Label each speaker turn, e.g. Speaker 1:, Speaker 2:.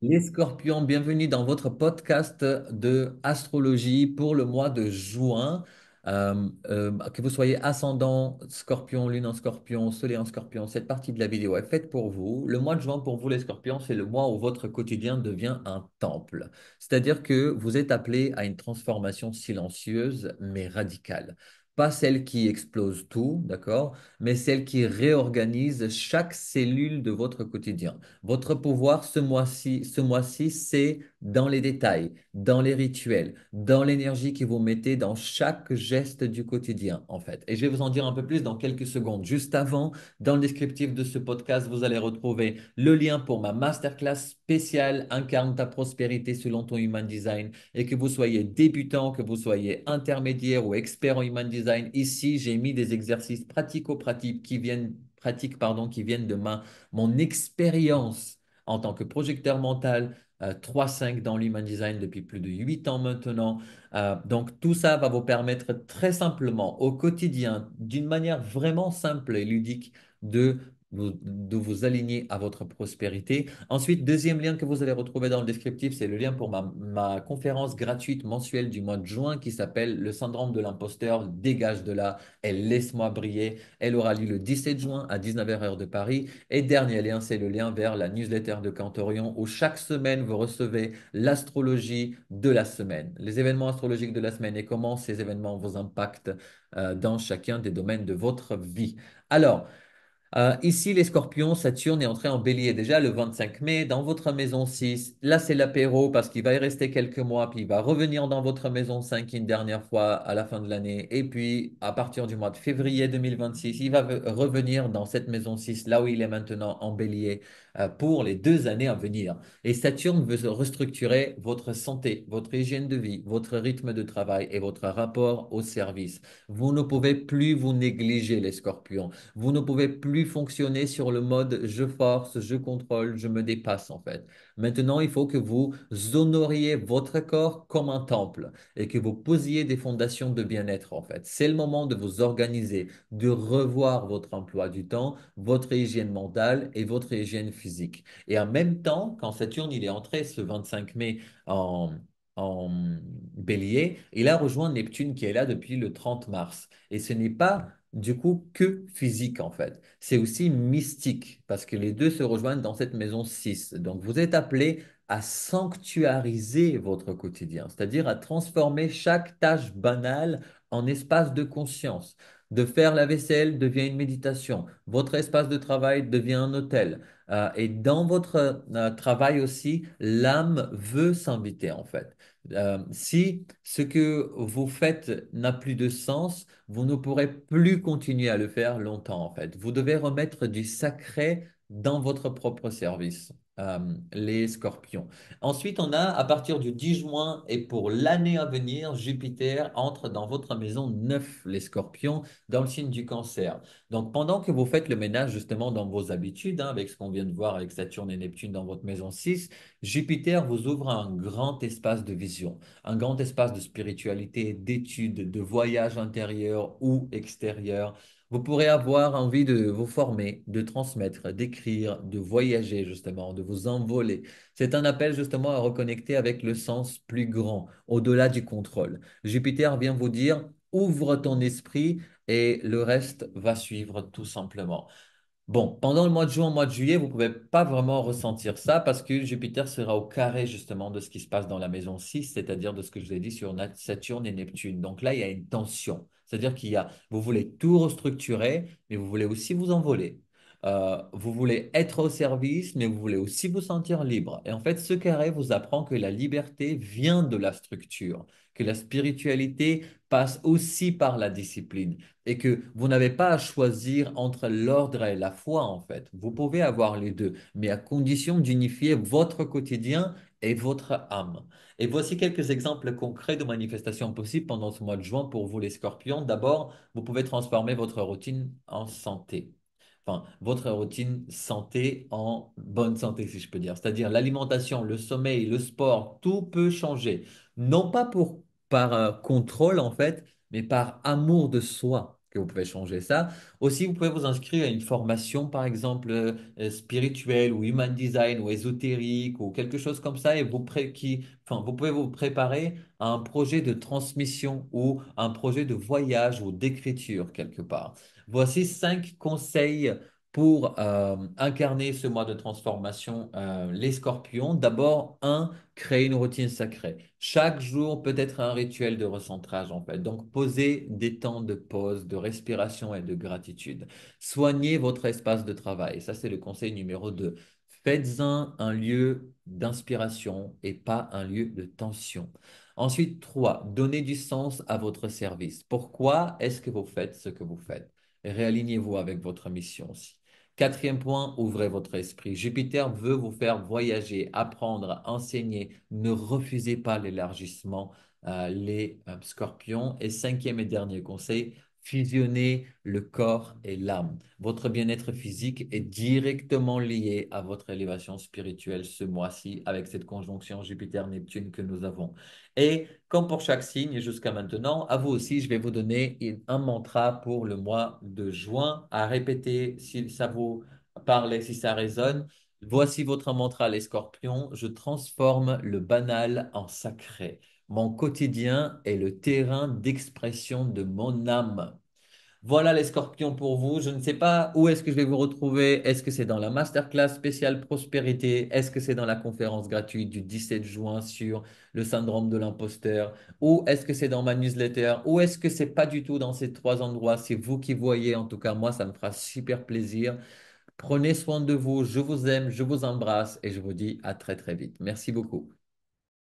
Speaker 1: Les scorpions, bienvenue dans votre podcast de astrologie pour le mois de juin. Que vous soyez ascendant scorpion, lune en scorpion, soleil en scorpion, cette partie de la vidéo est faite pour vous. Le mois de juin pour vous les scorpions, c'est le mois où votre quotidien devient un temple. C'est-à-dire que vous êtes appelé à une transformation silencieuse mais radicale. Pas celle qui explose tout, d'accord, mais celle qui réorganise chaque cellule de votre quotidien. Votre pouvoir ce mois-ci, c'est dans les détails, dans les rituels, dans l'énergie que vous mettez dans chaque geste du quotidien, en fait. Et je vais vous en dire un peu plus dans quelques secondes. Juste avant, dans le descriptif de ce podcast, vous allez retrouver le lien pour ma masterclass spéciale Incarne ta prospérité selon ton Human Design. Et que vous soyez débutant, que vous soyez intermédiaire ou expert en Human Design, ici, j'ai mis des exercices pratico-pratiques qui viennent de mon expérience en tant que projecteur mental, 3-5 dans l'Human Design depuis plus de 8 ans maintenant. Donc tout ça va vous permettre très simplement au quotidien, d'une manière vraiment simple et ludique, de vous aligner à votre prospérité. Ensuite, deuxième lien que vous allez retrouver dans le descriptif, c'est le lien pour ma conférence gratuite mensuelle du mois de juin qui s'appelle Le syndrome de l'imposteur, dégage de là et laisse-moi briller. Elle aura lieu le 17 juin à 19h heure de Paris. Et dernier lien, c'est le lien vers la newsletter de Cantorion où chaque semaine, vous recevez l'astrologie de la semaine, les événements astrologiques de la semaine et comment ces événements vous impactent dans chacun des domaines de votre vie. Alors, ici, les scorpions, Saturne est entré en bélier déjà le 25 mai dans votre maison 6. Là, c'est l'apéro parce qu'il va y rester quelques mois, puis il va revenir dans votre maison 5 une dernière fois à la fin de l'année. Et puis, à partir du mois de février 2026, il va revenir dans cette maison 6, là où il est maintenant en bélier, pour les 2 années à venir. Et Saturne veut restructurer votre santé, votre hygiène de vie, votre rythme de travail et votre rapport au service. Vous ne pouvez plus vous négliger, les scorpions. Vous ne pouvez plus fonctionner sur le mode je force, je contrôle, je me dépasse en fait. Maintenant, il faut que vous honoriez votre corps comme un temple et que vous posiez des fondations de bien-être en fait. C'est le moment de vous organiser, de revoir votre emploi du temps, votre hygiène mentale et votre hygiène physique. Et en même temps, quand Saturne il est entré ce 25 mai en bélier, il a rejoint Neptune qui est là depuis le 30 mars. Et ce n'est pas du coup que physique en fait. C'est aussi mystique parce que les deux se rejoignent dans cette maison 6. Donc vous êtes appelé à sanctuariser votre quotidien, c'est-à-dire à transformer chaque tâche banale en espace de conscience. De faire la vaisselle devient une méditation. Votre espace de travail devient un hôtel. Et dans votre travail aussi, l'âme veut s'inviter en fait. Si ce que vous faites n'a plus de sens, vous ne pourrez plus continuer à le faire longtemps, en fait. Vous devez remettre du sacré dans votre propre service, les scorpions. Ensuite, on a, à partir du 10 juin et pour l'année à venir, Jupiter entre dans votre maison 9, les scorpions, dans le signe du cancer. Donc, pendant que vous faites le ménage justement dans vos habitudes, avec ce qu'on vient de voir avec Saturne et Neptune dans votre maison 6, Jupiter vous ouvre un grand espace de vision, un grand espace de spiritualité, d'études, de voyage intérieur ou extérieur. Vous pourrez avoir envie de vous former, de transmettre, d'écrire, de voyager justement, de vous envoler. C'est un appel justement à reconnecter avec le sens plus grand, au-delà du contrôle. Jupiter vient vous dire, ouvre ton esprit et le reste va suivre tout simplement. Bon, pendant le mois de juin, mois de juillet, vous ne pouvez pas vraiment ressentir ça parce que Jupiter sera au carré justement de ce qui se passe dans la maison 6, c'est-à-dire de ce que je vous ai dit sur Saturne et Neptune. Donc là, il y a une tension. C'est-à-dire vous voulez tout restructurer, mais vous voulez aussi vous envoler. Vous voulez être au service, mais vous voulez aussi vous sentir libre. Et en fait, ce carré vous apprend que la liberté vient de la structure, que la spiritualité passe aussi par la discipline et que vous n'avez pas à choisir entre l'ordre et la foi, en fait. Vous pouvez avoir les deux, mais à condition d'unifier votre quotidien et votre âme. Et voici quelques exemples concrets de manifestations possibles pendant ce mois de juin pour vous, les scorpions. D'abord, vous pouvez transformer votre routine en santé. Enfin, votre routine santé en bonne santé, si je peux dire. C'est-à-dire l'alimentation, le sommeil, le sport, tout peut changer. Non pas par contrôle, en fait, mais par amour de soi que vous pouvez changer ça. Aussi, vous pouvez vous inscrire à une formation, par exemple, spirituelle ou human design ou ésotérique ou quelque chose comme ça et enfin, vous pouvez vous préparer à un projet de transmission ou un projet de voyage ou d'écriture quelque part. Voici 5 conseils pour incarner ce mois de transformation, les scorpions. D'abord, un, créer une routine sacrée. Chaque jour peut être un rituel de recentrage, en fait. Donc, posez des temps de pause, de respiration et de gratitude. Soignez votre espace de travail. Ça, c'est le conseil numéro 2. Faites-en un lieu d'inspiration et pas un lieu de tension. Ensuite, 3, donnez du sens à votre service. Pourquoi est-ce que vous faites ce que vous faites? Réalignez-vous avec votre mission aussi. Quatrième point, ouvrez votre esprit. Jupiter veut vous faire voyager, apprendre, enseigner. Ne refusez pas l'élargissement, les scorpions. Et cinquième et dernier conseil, fusionnez le corps et l'âme. Votre bien-être physique est directement lié à votre élévation spirituelle ce mois-ci avec cette conjonction Jupiter-Neptune que nous avons. Et comme pour chaque signe jusqu'à maintenant, à vous aussi, je vais vous donner un mantra pour le mois de juin à répéter si ça vous parle et si ça résonne. Voici votre mantra, les scorpions. Je transforme le banal en sacré. Mon quotidien est le terrain d'expression de mon âme. Voilà les scorpions pour vous. Je ne sais pas où est-ce que je vais vous retrouver. Est-ce que c'est dans la masterclass spéciale prospérité? Est-ce que c'est dans la conférence gratuite du 17 juin sur le syndrome de l'imposteur? Ou est-ce que c'est dans ma newsletter? Ou est-ce que c'est pas du tout dans ces 3 endroits? C'est vous qui voyez. En tout cas, moi, ça me fera super plaisir. Prenez soin de vous. Je vous aime, je vous embrasse et je vous dis à très très vite. Merci beaucoup.